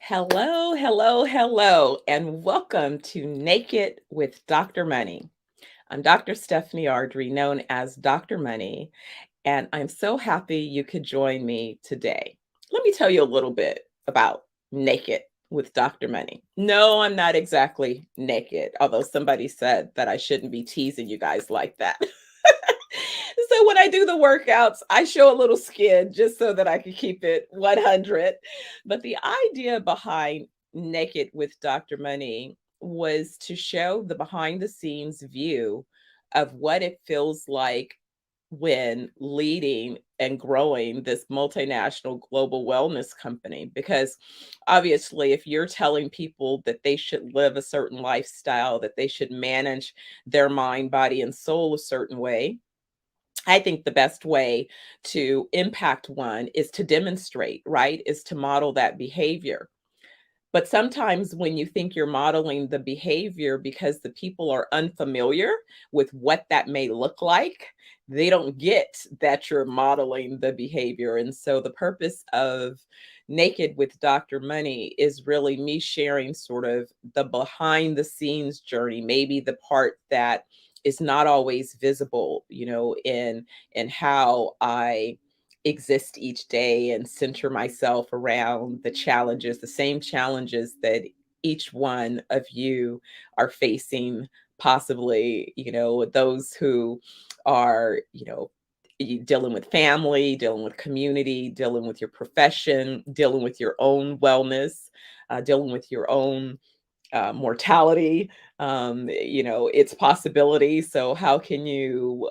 Hello, hello, hello, and welcome to Naked with Dr. Money. I'm Dr. Stephanie Ardrey, known as Dr. Money, and I'm so happy you could join me today. Let me tell you a little bit about Naked with Dr. Money. No, I'm not exactly naked, although somebody said that I shouldn't be teasing you guys like that. So when I do the workouts, I show a little skin just so that I can keep it 100. But the idea behind Naked with Dr. Money was to show the behind the scenes view of what it feels like when leading and growing this multinational global wellness company. Because obviously, if you're telling people that they should live a certain lifestyle, that they should manage their mind, body, and soul a certain way, I think the best way to impact one is to demonstrate, right? Is to model that behavior. But sometimes when you think you're modeling the behavior because the people are unfamiliar with what that may look like, they don't get that you're modeling the behavior. And so the purpose of Naked with Dr. Money is really me sharing sort of the behind the scenes journey, maybe the part that is not always visible, in how I exist each day and center myself around the challenges, the same challenges that each one of you are facing, possibly, those who are, dealing with family, dealing with community, dealing with your profession, dealing with your own wellness, dealing with your own mortality, its possibility. So, how can you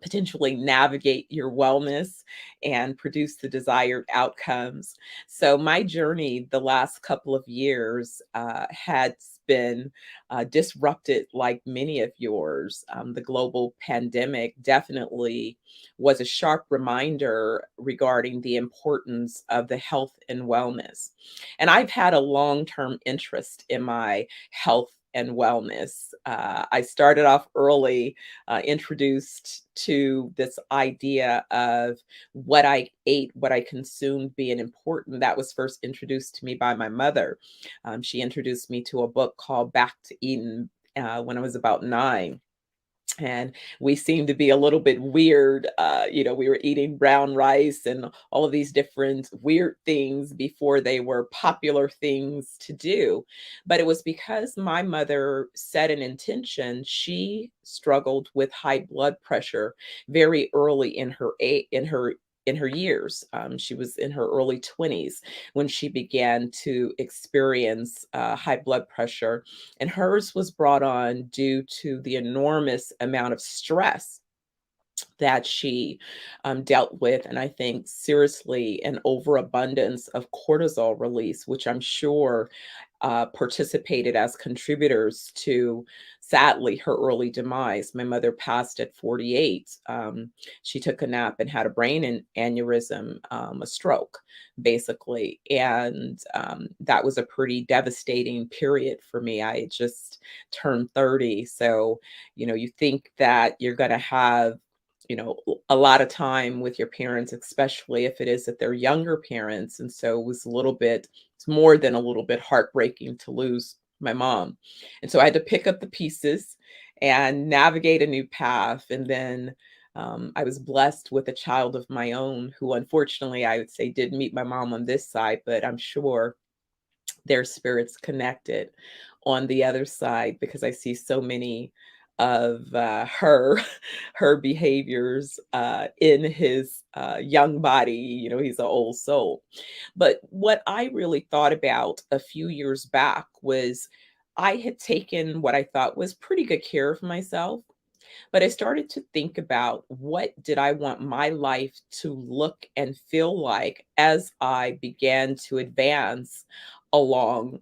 potentially navigate your wellness and produce the desired outcomes? So, my journey the last couple of years had been disrupted like many of yours. The global pandemic definitely was a sharp reminder regarding the importance of the health and wellness. And I've had a long term interest in my health and wellness. I started off early, introduced to this idea of what I ate, what I consumed being important. That was first introduced to me by my mother. She introduced me to a book called Back to Eden when I was about 9. And we seemed to be a little bit weird. We were eating brown rice and all of these different weird things before they were popular things to do. But it was because my mother set an intention. She struggled with high blood pressure very early in her years. She was in her early 20s when she began to experience high blood pressure, and hers was brought on due to the enormous amount of stress that she dealt with. And I think seriously, an overabundance of cortisol release, which I'm sure participated as contributors to, sadly, her early demise. My mother passed at 48. She took a nap and had a aneurysm, a stroke, basically. And that was a pretty devastating period for me. I had just turned 30. So, you think that you're going to have a lot of time with your parents, especially if it is that they're younger parents. And so it's more than a little bit heartbreaking to lose my mom. And so I had to pick up the pieces and navigate a new path. And then I was blessed with a child of my own who, unfortunately, I would say did meet my mom on this side, but I'm sure their spirits connected on the other side, because I see so many of her behaviors in his young body. He's an old soul. But what I really thought about a few years back was I had taken what I thought was pretty good care of myself, but I started to think about what did I want my life to look and feel like as I began to advance along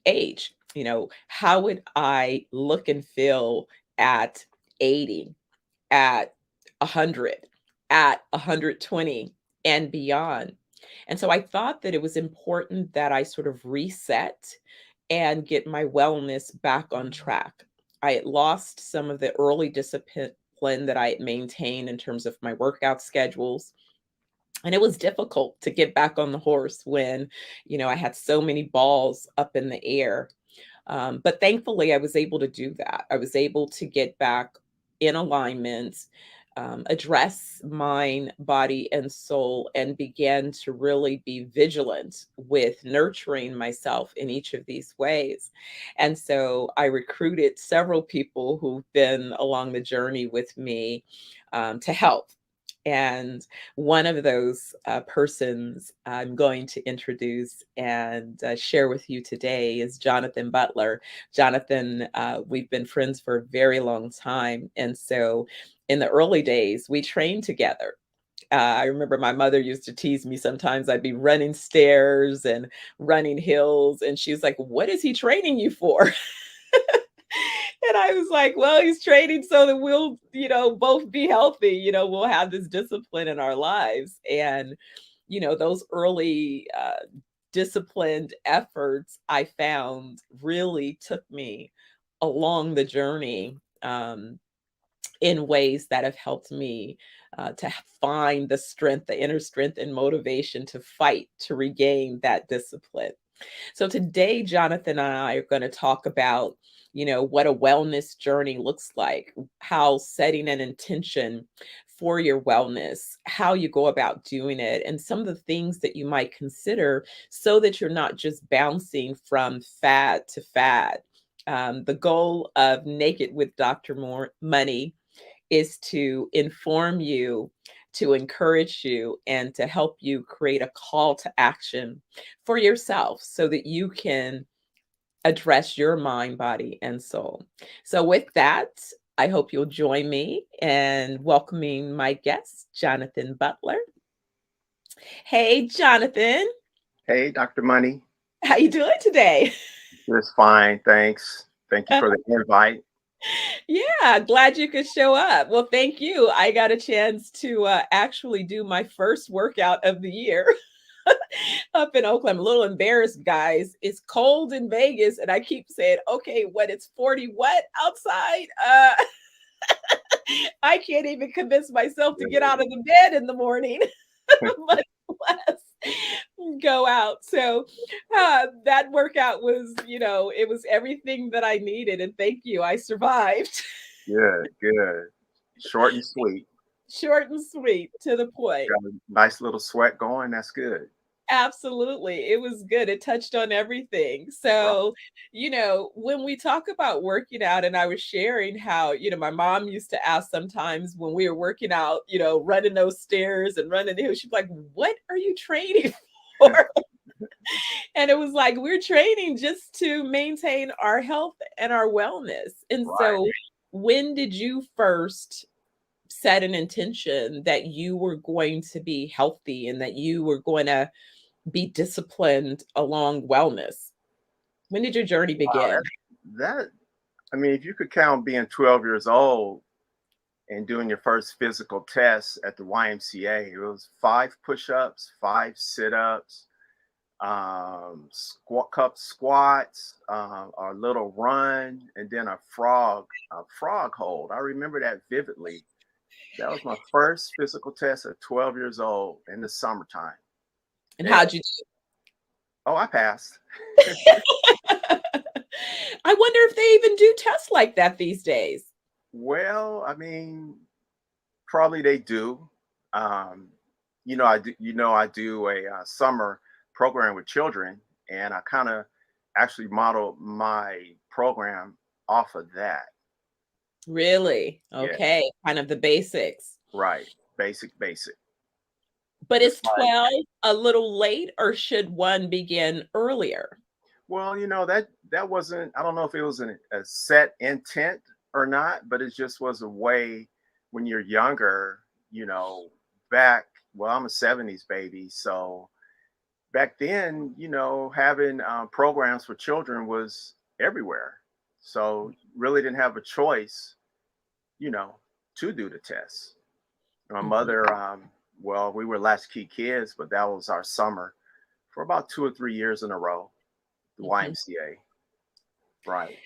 age. How would I look and feel at 80, at 100, at 120, and beyond? And so I thought that it was important that I sort of reset and get my wellness back on track. I had lost some of the early discipline that I had maintained in terms of my workout schedules. And it was difficult to get back on the horse when, I had so many balls up in the air. But thankfully, I was able to do that. I was able to get back in alignment, address mind, body, and soul, and begin to really be vigilant with nurturing myself in each of these ways. And so I recruited several people who've been along the journey with me to help. And one of those persons I'm going to introduce and share with you today is Jonathan Butler. Jonathan, we've been friends for a very long time. And so in the early days, we trained together. I remember my mother used to tease me sometimes. I'd be running stairs and running hills. And she was like, "What is he training you for?" And I was like, well, he's training so that we'll, both be healthy. We'll have this discipline in our lives. And, those early disciplined efforts I found really took me along the journey in ways that have helped me to find the strength, the inner strength and motivation to fight, to regain that discipline. So today, Jonathan and I are going to talk about, what a wellness journey looks like, how setting an intention for your wellness, how you go about doing it, and some of the things that you might consider so that you're not just bouncing from fad to fad. The goal of Naked with Money is to inform you, to encourage you, and to help you create a call to action for yourself so that you can address your mind, body, and soul. So, with that, I hope you'll join me in welcoming my guest, Jonathan Butler. Hey, Jonathan, Hey, Dr. Money. how you doing today? Just fine, thanks. Thank you for the invite. Yeah, glad you could show up. Well, thank you. I got a chance to actually do my first workout of the year up in Oakland. I'm a little embarrassed, guys. It's cold in Vegas, and I keep saying, okay, what, it's 40 what outside? I can't even convince myself to get out of the bed in the morning, much less go out. So that workout was, it was everything that I needed. And thank you. I survived. Good, good. Short and sweet. Short and sweet, to the point. Got a nice little sweat going. That's good. Absolutely. It was good. It touched on everything. Right. So, when we talk about working out, and I was sharing how, my mom used to ask sometimes when we were working out, running those stairs and running the hill, she'd be like, "What are you training for?" And it was like, we're training just to maintain our health and our wellness. And Right. so, when did you first set an intention that you were going to be healthy and that you were going to be disciplined along wellness? When did your journey Wow, begin? that, I mean, if you could count being 12 years old and doing your first physical test at the YMCA, it was 5 push-ups, 5 sit-ups, cup squats, a little run, and then a frog hold. I remember that vividly. That was my first physical test at 12 years old in the summertime. And And how'd you oh, I passed. do? I wonder if they even do tests like that these days. Well, I mean, probably they do. Um, I do a summer program with children, and I kind of actually modeled my program off of that. Really? Yeah, Okay, kind of the basics. right. Basic, basic. But Just is like, 12 a little late or should one begin earlier? well, that wasn't. I don't know if it was a set intent or not, but it just was a way when you're younger. You know, back. Well, I'm a '70s baby, so back then, having programs for children was everywhere. So really didn't have a choice, you know, to do the tests. My Mhm, mother, well, we were latchkey kids, but that was our summer for about 2 or 3 years in a row. The mhm. YMCA, right?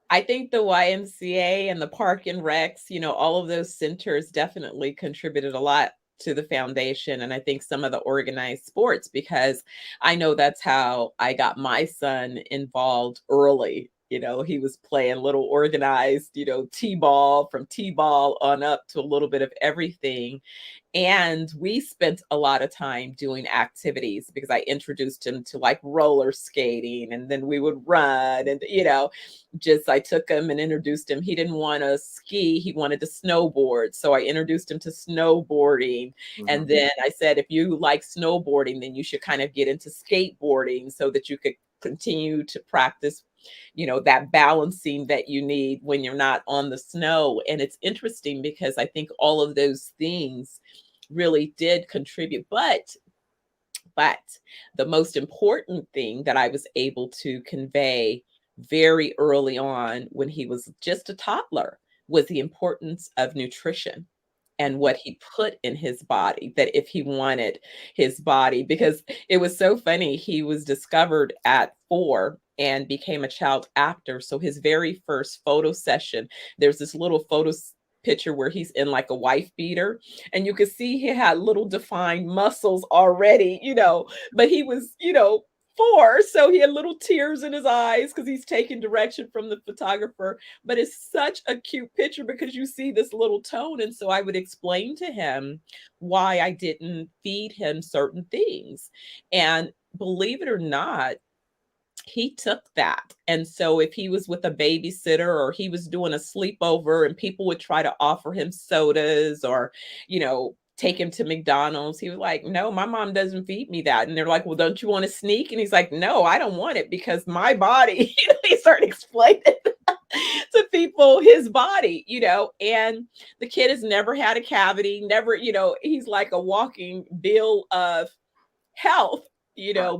I think the YMCA and the Park and Recs, all of those centers definitely contributed a lot to the foundation, and I think some of the organized sports, because I know that's how I got my son involved early. He was playing little organized, t-ball, from t-ball on up to a little bit of everything. And we spent a lot of time doing activities because I introduced him to like roller skating, and then we would run, and just I took him and introduced him. He didn't want to ski, he wanted to snowboard. So I introduced him to snowboarding. And then I said, if you like snowboarding, then you should kind of get into skateboarding so that you could continue to practice that balancing that you need when you're not on the snow. And it's interesting because I think all of those things really did contribute. But the most important thing that I was able to convey very early on when he was just a toddler was the importance of nutrition and what he put in his body, that if he wanted his body, because it was so funny, he was discovered at 4 and became a child actor. So his very first photo session, there's this little picture where he's in like a wife beater, and you could see he had little defined muscles already, but he was, 4, so he had little tears in his eyes because he's taking direction from the photographer. But it's such a cute picture because you see this little tone. And so I would explain to him why I didn't feed him certain things. And believe it or not, he took that. And so if he was with a babysitter or he was doing a sleepover and people would try to offer him sodas or, take him to McDonald's, he was like, no, my mom doesn't feed me that. And they're like, well, don't you want to sneak? And he's like, no, I don't want it because my body, he started explaining to people his body, and the kid has never had a cavity, never, he's like a walking bill of health,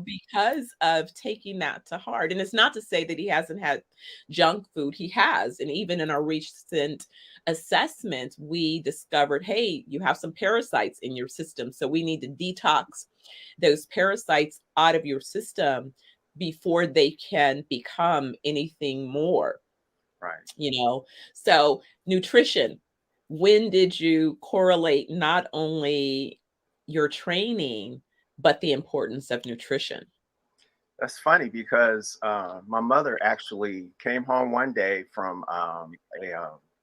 because of taking that to heart. And it's not to say that he hasn't had junk food. He has. And even in our recent assessment, we discovered, hey, you have some parasites in your system. So we need to detox those parasites out of your system before they can become anything more. Right. So nutrition, when did you correlate not only your training, but the importance of nutrition? That's funny because my mother actually came home one day from a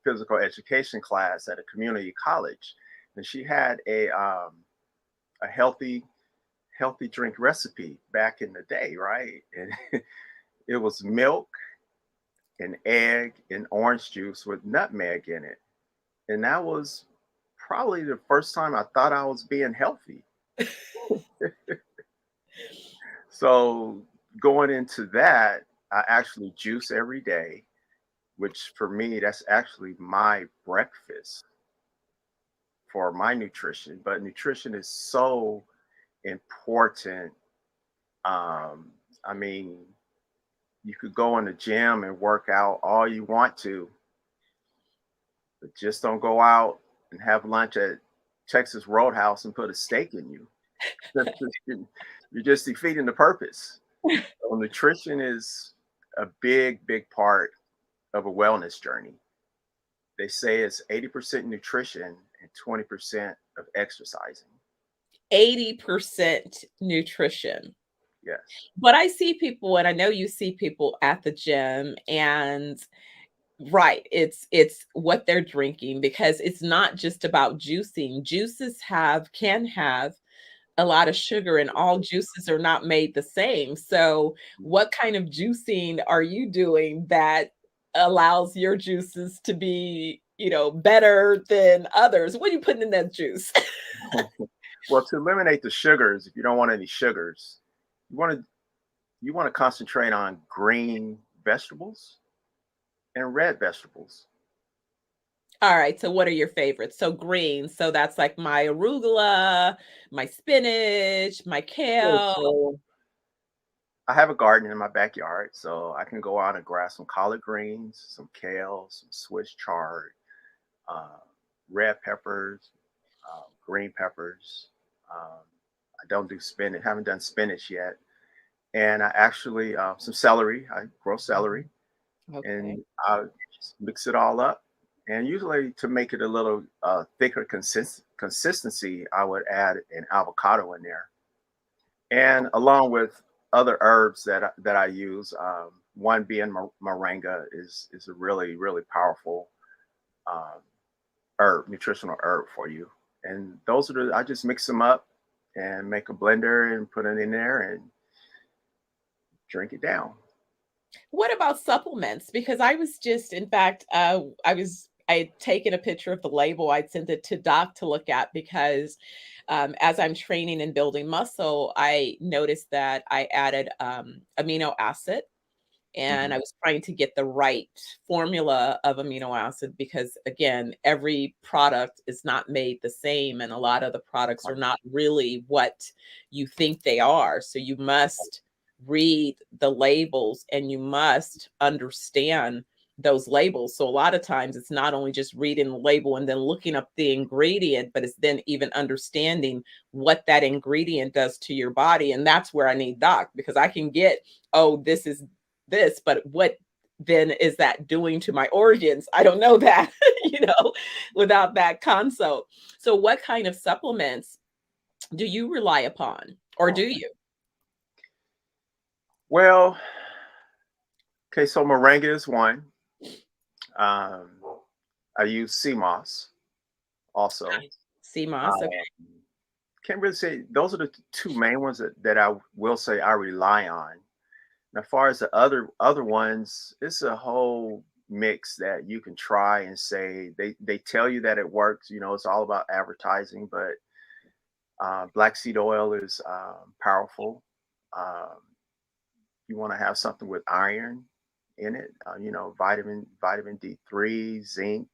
physical education class at a community college, and she had a healthy drink recipe back in the day, right? And it was milk, an egg, and orange juice with nutmeg in it, and that was probably the first time I thought I was being healthy. So going into that, I actually juice every day, which for me, that's actually my breakfast for my nutrition. But nutrition is so important. I mean, you could go in the gym and work out all you want to, but just don't go out and have lunch at Texas Roadhouse and put a steak in you. You're just defeating the purpose. So nutrition is a big part of a wellness journey. They say it's 80% nutrition and 20% of exercising. 80% nutrition. Yes. But I see people, and I know you see people at the gym, and right, it's what they're drinking, because it's not just about juicing. Juices can have a lot of sugar, and all juices are not made the same. So what kind of juicing are you doing that allows your juices to be, better than others? What are you putting in that juice? Well, to eliminate the sugars, if you don't want any sugars, you want to you want to concentrate on green vegetables and red vegetables. All right, so what are your favorites? So green, so that's like my arugula, my spinach, my Yeah, kale. so I have a garden in my backyard, so I can go out and grab some collard greens, some kale, some Swiss chard, uh, red peppers, green peppers. I don't do spinach, haven't done spinach yet. And I actually, some celery, I grow celery, Okay. and I just mix it all up And usually to make it a little thicker consistency, I would add an avocado in there, and along with other herbs that I use. One being moringa is a really powerful um, herb, nutritional herb for you. And those are I just mix them up and make a blender and put it in there and drink it down. What about supplements? Because I was just, in fact, I had taken a picture of the label. I'd sent it to Doc to look at because as I'm training and building muscle, I noticed that I added amino acid, and Hmm. I was trying to get the right formula of amino acid because, again, every product is not made the same, and a lot of the products are Right. not really what you think they are. So you must read the labels and you must understand those labels. So a lot of times it's not only just reading the label and then looking up the ingredient, but it's then even understanding what that ingredient does to your body. And that's where I need Doc, because I can get, oh, this is this, but what then is that doing to my organs? I don't know that, without that consult. So what kind of supplements do you rely upon, or do Okay. you? Well, okay, so moringa is one. Um, I use sea moss also. CMOS, okay. Um, can't really say those are the two main ones that I will say I rely on. And as far as the other ones, it's a whole mix that you can try and say they tell you that it works. It's all about advertising, but black seed oil is powerful. Um, you want to have something with iron in it. Vitamin D3, zinc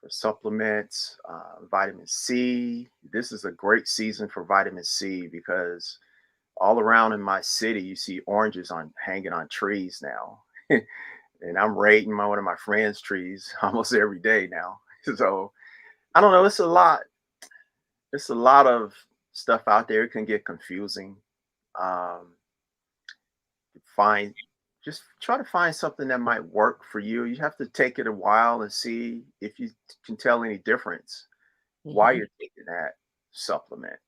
for supplements, vitamin C. This is a great season for vitamin C because all around in my city, you see oranges on hanging on trees now. And I'm raiding one of my friends' trees almost every day now. So I don't know. It's a lot. It's a lot of stuff out there. It can get confusing. Um, find just try to find something that might work for you. You have to take it a while and see if you can tell any difference while Mhm. you're taking that supplement.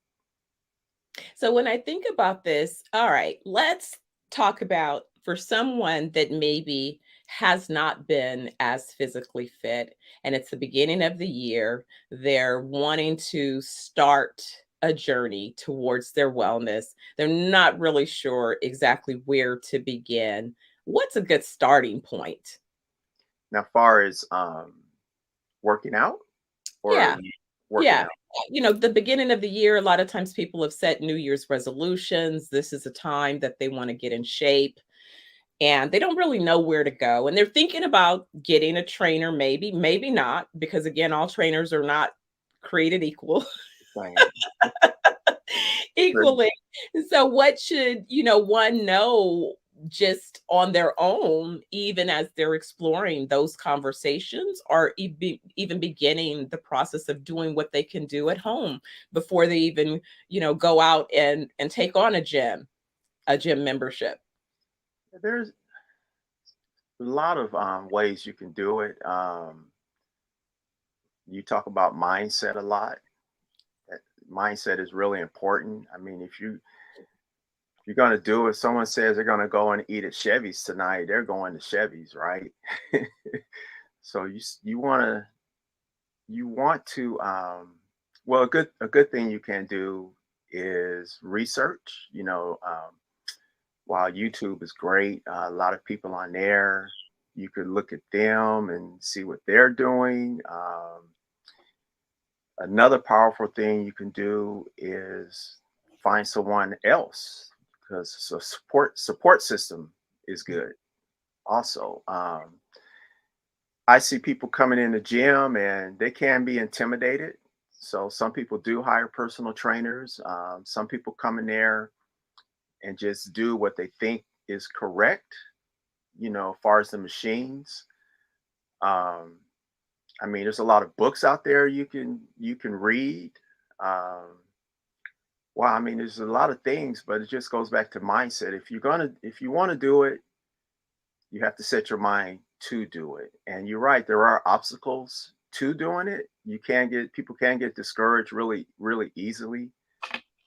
So when I think about this, all right, let's talk about for someone that maybe has not been as physically fit and it's the beginning of the year, they're wanting to start a journey towards their wellness. They're not really sure exactly where to begin. What's a good starting point? Now, far as working out or Yeah. working Yeah. out. The beginning of the year, a lot of times people have set New Year's resolutions. This is a time that they want to get in shape and they don't really know where to go. And they're thinking about getting a trainer, maybe, maybe not, because again, all trainers are not created equal. Right. Equally. So what should, one know just on their own, even as they're exploring those conversations or even beginning the process of doing what they can do at home before they even, go out and take on a gym membership. There's a lot of ways you can do it. You talk about mindset a lot. That mindset is really important. I mean, if you're going to do it, someone says they're going to go and eat at Chevy's tonight, they're going to Chevy's, right? So you want to well, a good thing you can do is research. While YouTube is great, a lot of people on there, you could look at them and see what they're doing. Another powerful thing you can do is find someone else because so support system is good. Also, I see people coming in the gym and they can be intimidated. So some people do hire personal trainers. Some people come in there and just do what they think is correct. As far as the machines. Um, I mean, there's a lot of books out there you can read. Um, well, I mean, there's a lot of things, but it just goes back to mindset. If you want to do it, you have to set your mind to do it. And you're right, there are obstacles to doing it. People can get discouraged really, really easily.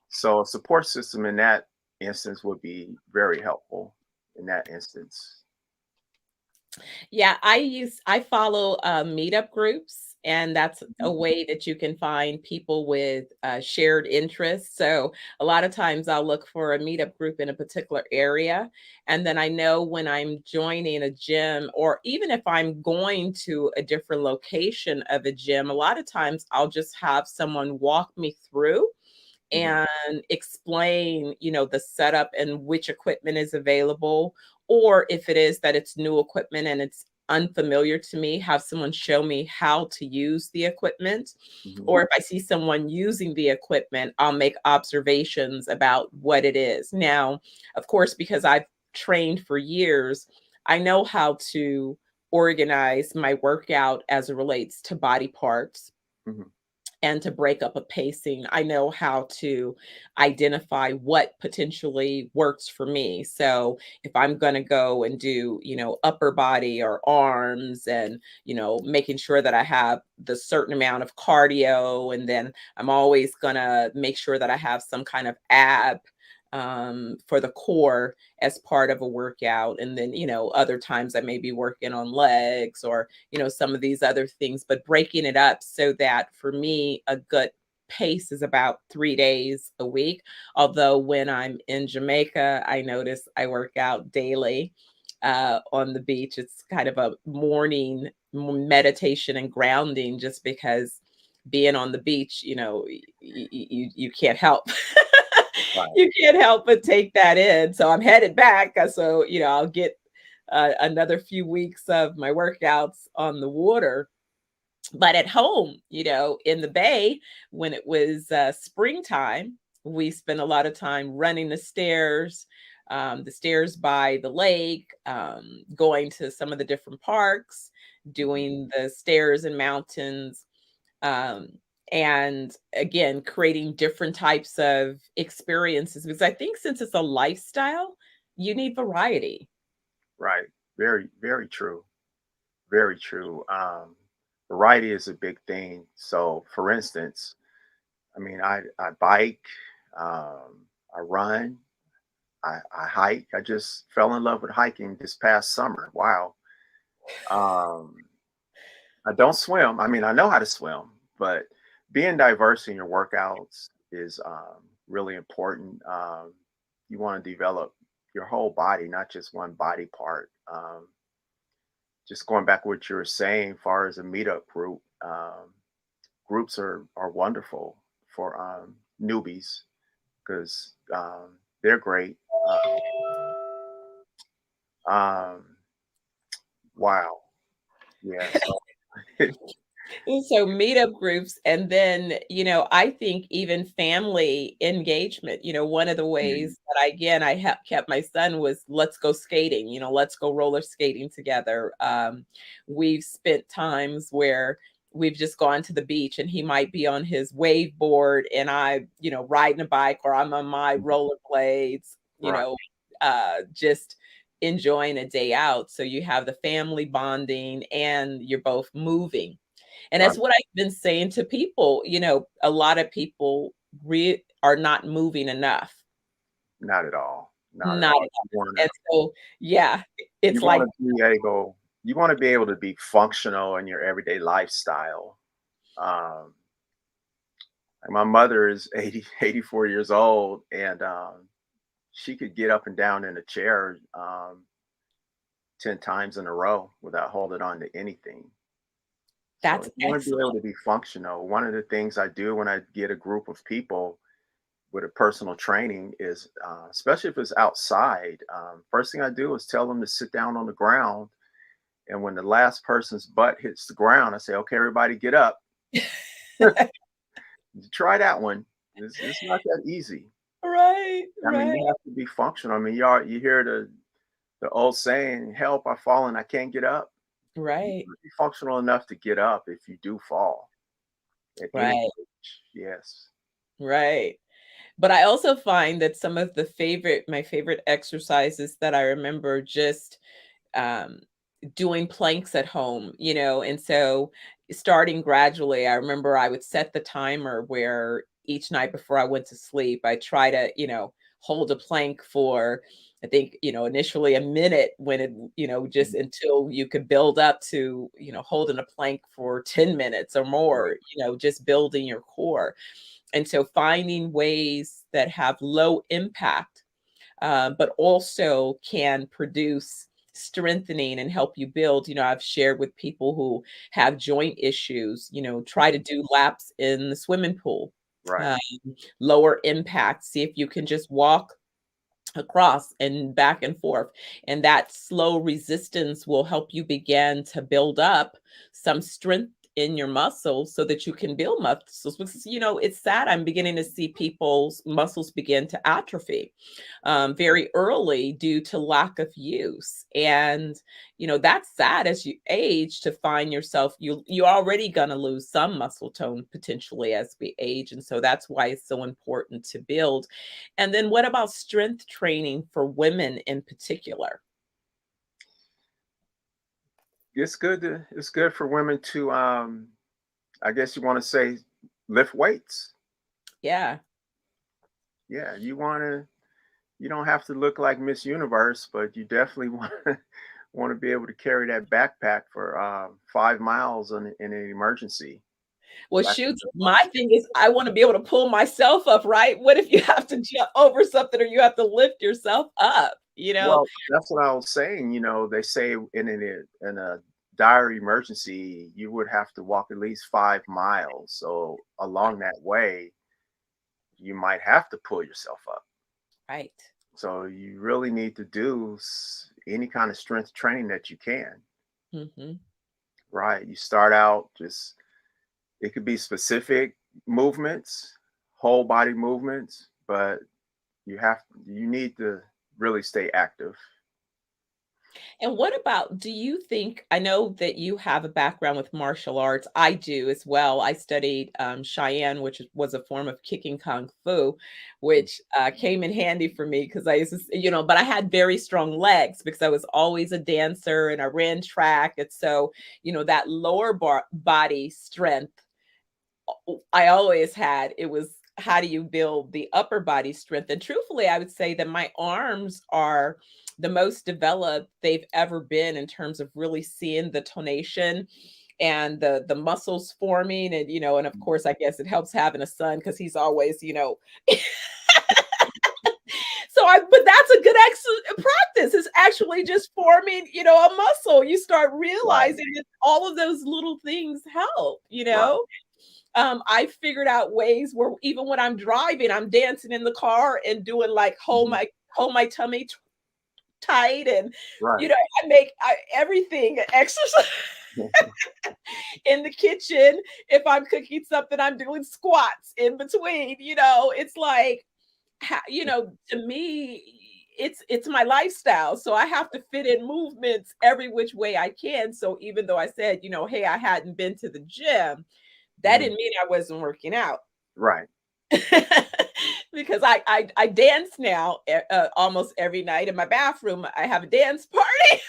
So a support system in that instance would be very helpful in that instance. Yeah, I follow meetup groups, and that's a Mhm, way that you can find people with shared interests. So a lot of times I'll look for a meetup group in a particular area, and then I know when I'm joining a gym, or even if I'm going to a different location of a gym, a lot of times I'll just have someone walk me through mhm, and explain, the setup and which equipment is available. Or if it is that it's new equipment and it's unfamiliar to me, have someone show me how to use the equipment. mhm. Or if I see someone using the equipment, I'll make observations about what it is. Now, of course, because I've trained for years, I know how to organize my workout as it relates to body parts Mhm. and to break up a pacing. I know how to identify what potentially works for me. So if I'm going to go and do, upper body or arms, and, making sure that I have the certain amount of cardio, and then I'm always going to make sure that I have some kind of ab for the core as part of a workout. And then, other times I may be working on legs, or some of these other things, but breaking it up so that for me, a good pace is about 3 days a week. Although when I'm in Jamaica, I notice I work out daily on the beach. It's kind of a morning meditation and grounding, just because being on the beach, you can't help. Right, You can't help but take that in. So I'm headed back. So, I'll get another few weeks of my workouts on the water. But at home, in the bay, when it was springtime, we spent a lot of time running the stairs by the lake, going to some of the different parks, mhm. doing the stairs and mountains, um, and again, creating different types of experiences, because I think since it's a lifestyle, you need variety. Right. Very, very true. Very true. Variety is a big thing. So, for instance, I mean, I bike, I run, I hike. I just fell in love with hiking this past summer. Wow. Um, I don't swim. I mean, I know how to swim, but being diverse in your workouts is really important. You want to develop your whole body, not just one body part. Just going back to what you were saying, far as a meetup group, groups are wonderful for newbies because they're great. Um, wow, yeah. So So meetup groups, and then, I think even family engagement, one of the mm, ways that I kept my son was, let's go skating, let's go roller skating together. We've spent times where we've just gone to the beach, and he might be on his wave board, and I, riding a bike, or I'm on my rollerblades, right, just enjoying a day out. So you have the family bonding and you're both moving. And right. that's what I've been saying to people. A lot of people are not moving enough. Not at all. Not at Not all. enough. And so, yeah, it's You like, want to be able you want to be able to be functional in your everyday lifestyle. Um, like my mother is 84 years old, and she could get up and down in a chair 10 times in a row without holding on to anything. So that's you want to be able excellent. to be functional. One of the things I do when I get a group of people with a personal training is, especially if it's outside, first thing I do is tell them to sit down on the ground. And when the last person's butt hits the ground, I say, okay, everybody get up. Try that one. It's not that easy. Right, I mean, right, you have to be functional. I mean, you hear the old saying, help, I fall and I can't get up. You right, have to be functional enough to get up if you do fall at any right, age. Yes. right. But I also find that some of my favorite exercises that I remember just um, doing planks at home, and so starting gradually, I remember I would set the timer where each night before I went to sleep, I try to, hold a plank for, I think, initially a minute when it, just until you could build up to, holding a plank for 10 minutes or Right. more, just building your core. And so finding ways that have low impact, but also can produce strengthening and help you build. I've shared with people who have joint issues, try to do laps in the swimming pool, Right. um, lower impact, see if you can just walk across and back and forth. And that slow resistance will help you begin to build up some strength in your muscles so that you can build muscles. Because, it's sad. I'm beginning to see people's muscles begin to atrophy very early due to lack of use. And, that's sad as you age to find yourself, you're already going to lose some muscle tone potentially as we age. And so that's why it's so important to build. And then what about strength training for women in particular? It's good for women to I guess you want to say lift weights. Yeah. Yeah, you don't have to look like Miss Universe, but you definitely want to be able to carry that backpack for 5 miles in an emergency. Well, That's shoot, the my thing is I want to be able to pull myself up, right? What if you have to jump over something or you have to lift yourself up, you know? Well, that's what I was saying. They say in a dire emergency, you would have to walk at least 5 miles. So along that way, you might have to pull yourself up. Right. So you really need to do any kind of strength training that you can. Mhm. Right. You start out just it could be specific movements, whole body movements, but you need to really stay active. And what about, do you think, I know that you have a background with martial arts. I do as well. I studied Cheyenne, which was a form of kicking Kung Fu, which came in handy for me because I used to, but I had very strong legs because I was always a dancer and I ran track. And so, that lower body strength I always had. It was, how do you build the upper body strength? And truthfully, I would say that my arms are the most developed they've ever been in terms of really seeing the tonation and the muscles forming. And and of course I guess it helps having a son because he's always so I but that's a good practice. It's actually just forming, a muscle. You start Right. realizing that all of those little things help, Right. I figured out ways where even when I'm driving, I'm dancing in the car and doing like Mhm. hold my tummy tight, and Right. everything exercise in the kitchen. If I'm cooking something, I'm doing squats in between. It's like to me, it's my lifestyle. So I have to fit in movements every which way I can. So even though I said, hey, I hadn't been to the gym, that Mhm. didn't mean I wasn't working out. Right. Because I dance now almost every night in my bathroom. I have a dance party,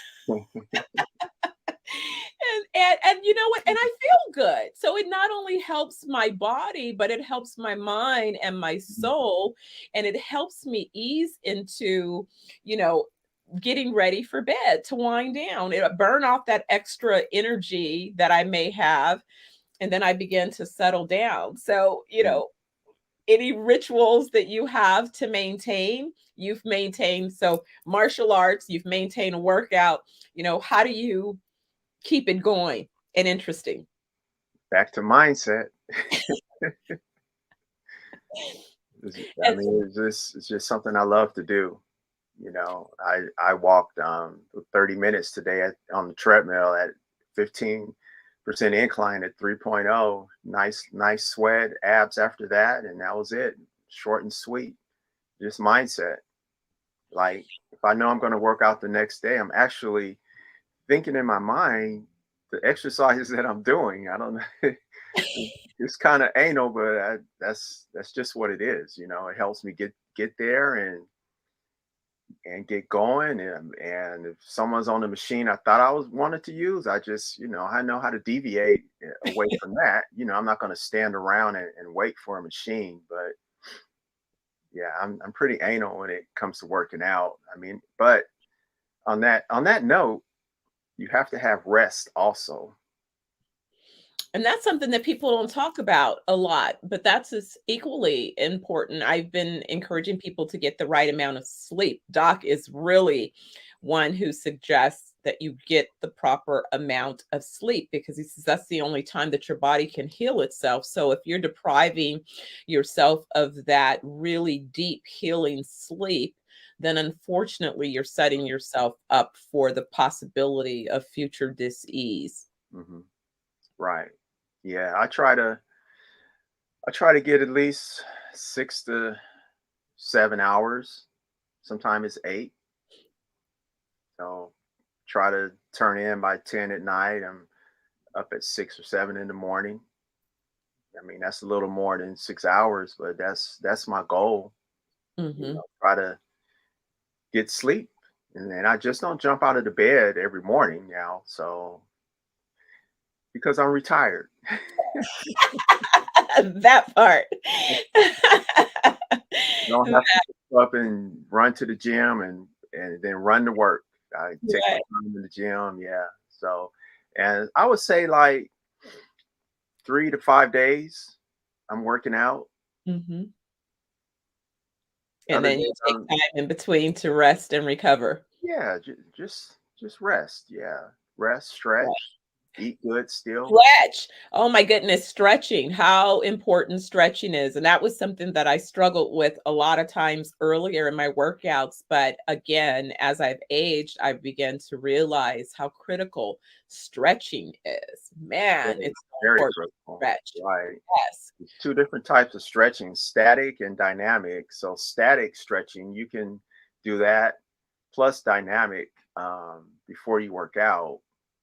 and you know what? And I feel good. So it not only helps my body, but it helps my mind and my Mhm. soul, and it helps me ease into, you know, getting ready for bed to wind down. It burn off that extra energy that I may have, and then I begin to settle down. So, any rituals that you have to maintain, you've maintained. So martial arts, you've maintained a workout. How do you keep it going and interesting? Back to mindset. I And mean, it's just something I love to do. I walked 30 minutes today on the treadmill at 15% incline at 3.0. Nice sweat, abs after that, and that was it. Short and sweet. Just mindset. Like if I know I'm going to work out the next day, I'm actually thinking in my mind the exercises that I'm doing. I don't know. It's kind of anal, but that's just what it is. It helps me get there and and get going. And if someone's on the machine I thought I was wanted to use, I just, I know how to deviate away from that. I'm not going to stand around and wait for a machine. But yeah, I'm pretty anal when it comes to working out. I mean, but on that note, you have to have rest also. And that's something that people don't talk about a lot, but that's as equally important. I've been encouraging people to get the right amount of sleep. Doc is really one who suggests that you get the proper amount of sleep because he says that's the only time that your body can heal itself. So if you're depriving yourself of that really deep healing sleep, then unfortunately you're setting yourself up for the possibility of future dis-ease. Hmm. Right. Yeah, I try to get at least 6 to 7 hours. Sometimes it's 8. So try to turn in by 10 at night. I'm up at 6 or 7 in the morning. I mean, that's a little more than 6 hours, but that's my goal. Mhm. Try to get sleep. And then I just don't jump out of the bed every morning now. So because I'm retired. That part. Don't That have to get up and run to the gym and then run to work. I take my right. time in the gym, yeah. So, and I would say like 3 to 5 days I'm working out. Mhm. And Other then days, you take time in between to rest and recover. yeah, just rest. Yeah, rest, stretch, eat good still. Stretch. Oh my goodness, stretching, how important stretching is. And that was something that I struggled with a lot of times earlier in my workouts. But again, as I've aged, I began to realize how critical stretching is. Man, Very, it's so very important to critical. stretch. Right. Yes. There's two different types of stretching, static and dynamic. So static stretching, you can do that plus dynamic before you work out.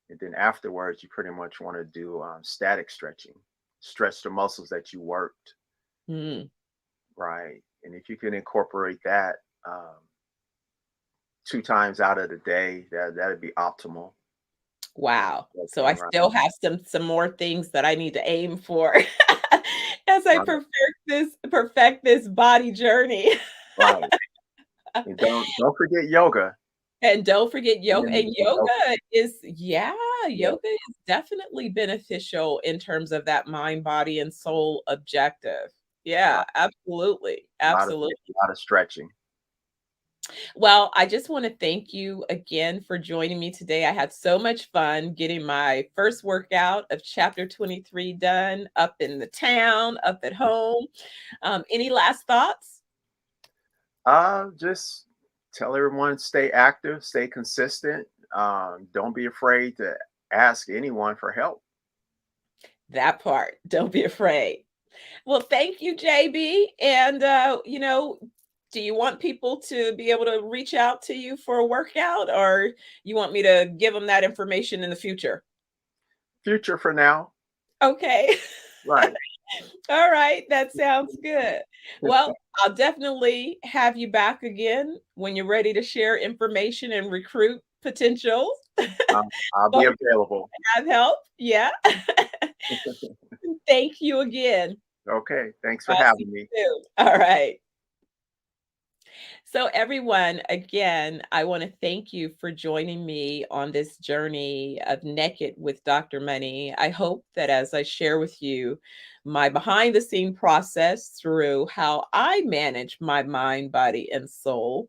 And then afterwards, you pretty much want to do static stretching, stretch the muscles that you worked, Mm, right? And if you can incorporate that 2 times out of the day, that'd be optimal. wow. So I Stretching, right, still have some more things that I need to aim for as I right, perfect this body journey. right. And don't forget yoga. And don't forget You yoga, didn't and mention yoga. Yeah, yoga is definitely beneficial in terms of that mind, body, and soul objective. right. Yeah, absolutely, absolutely. A lot of stretching. Well, I just wanna thank you again for joining me today. I had so much fun getting my first workout of chapter 23 done up in the town, up at home. Any last thoughts? Just tell everyone stay active, stay consistent. Don't be afraid to ask anyone for help. That part, don't be afraid. Well, thank you, JB. And, do you want people to be able to reach out to you for a workout or you want me to give them that information in the future? Future for now. Okay. Right. All right. That sounds good. Well, I'll definitely have you back again when you're ready to share information and recruit potentials. I'll be But available. have help. Yeah. Thank you again. Okay. Thanks for I'll see having me. you soon. All right. So, everyone, again, I want to thank you for joining me on this journey of Naked with Dr. Money. I hope that as I share with you my behind the scene process through how I manage my mind, body, and soul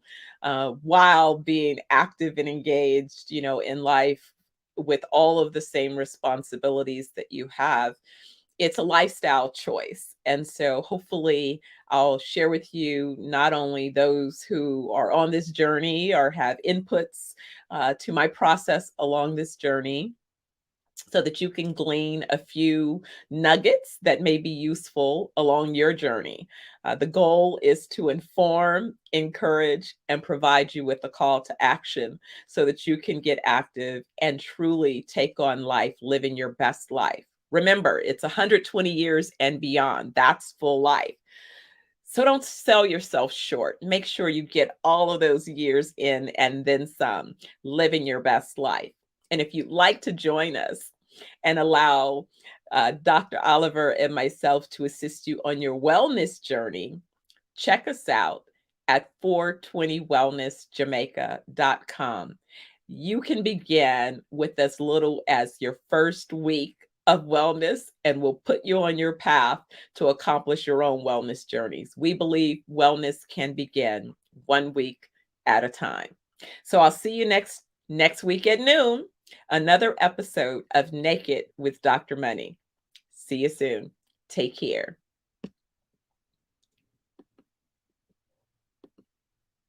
while being active and engaged, in life with all of the same responsibilities that you have, it's a lifestyle choice. And so hopefully I'll share with you not only those who are on this journey or have inputs to my process along this journey, so that you can glean a few nuggets that may be useful along your journey. The goal is to inform, encourage, and provide you with a call to action so that you can get active and truly take on life, living your best life. Remember, it's 120 years and beyond. That's full life. So don't sell yourself short. Make sure you get all of those years in and then some, living your best life. And if you'd like to join us and allow Dr. Oliver and myself to assist you on your wellness journey, check us out at 420wellnessjamaica.com. You can begin with as little as your first week of wellness, and we'll put you on your path to accomplish your own wellness journeys. We believe wellness can begin 1 week at a time. So I'll see you next week at noon, another episode of Naked with Dr. Money. See you soon. Take care.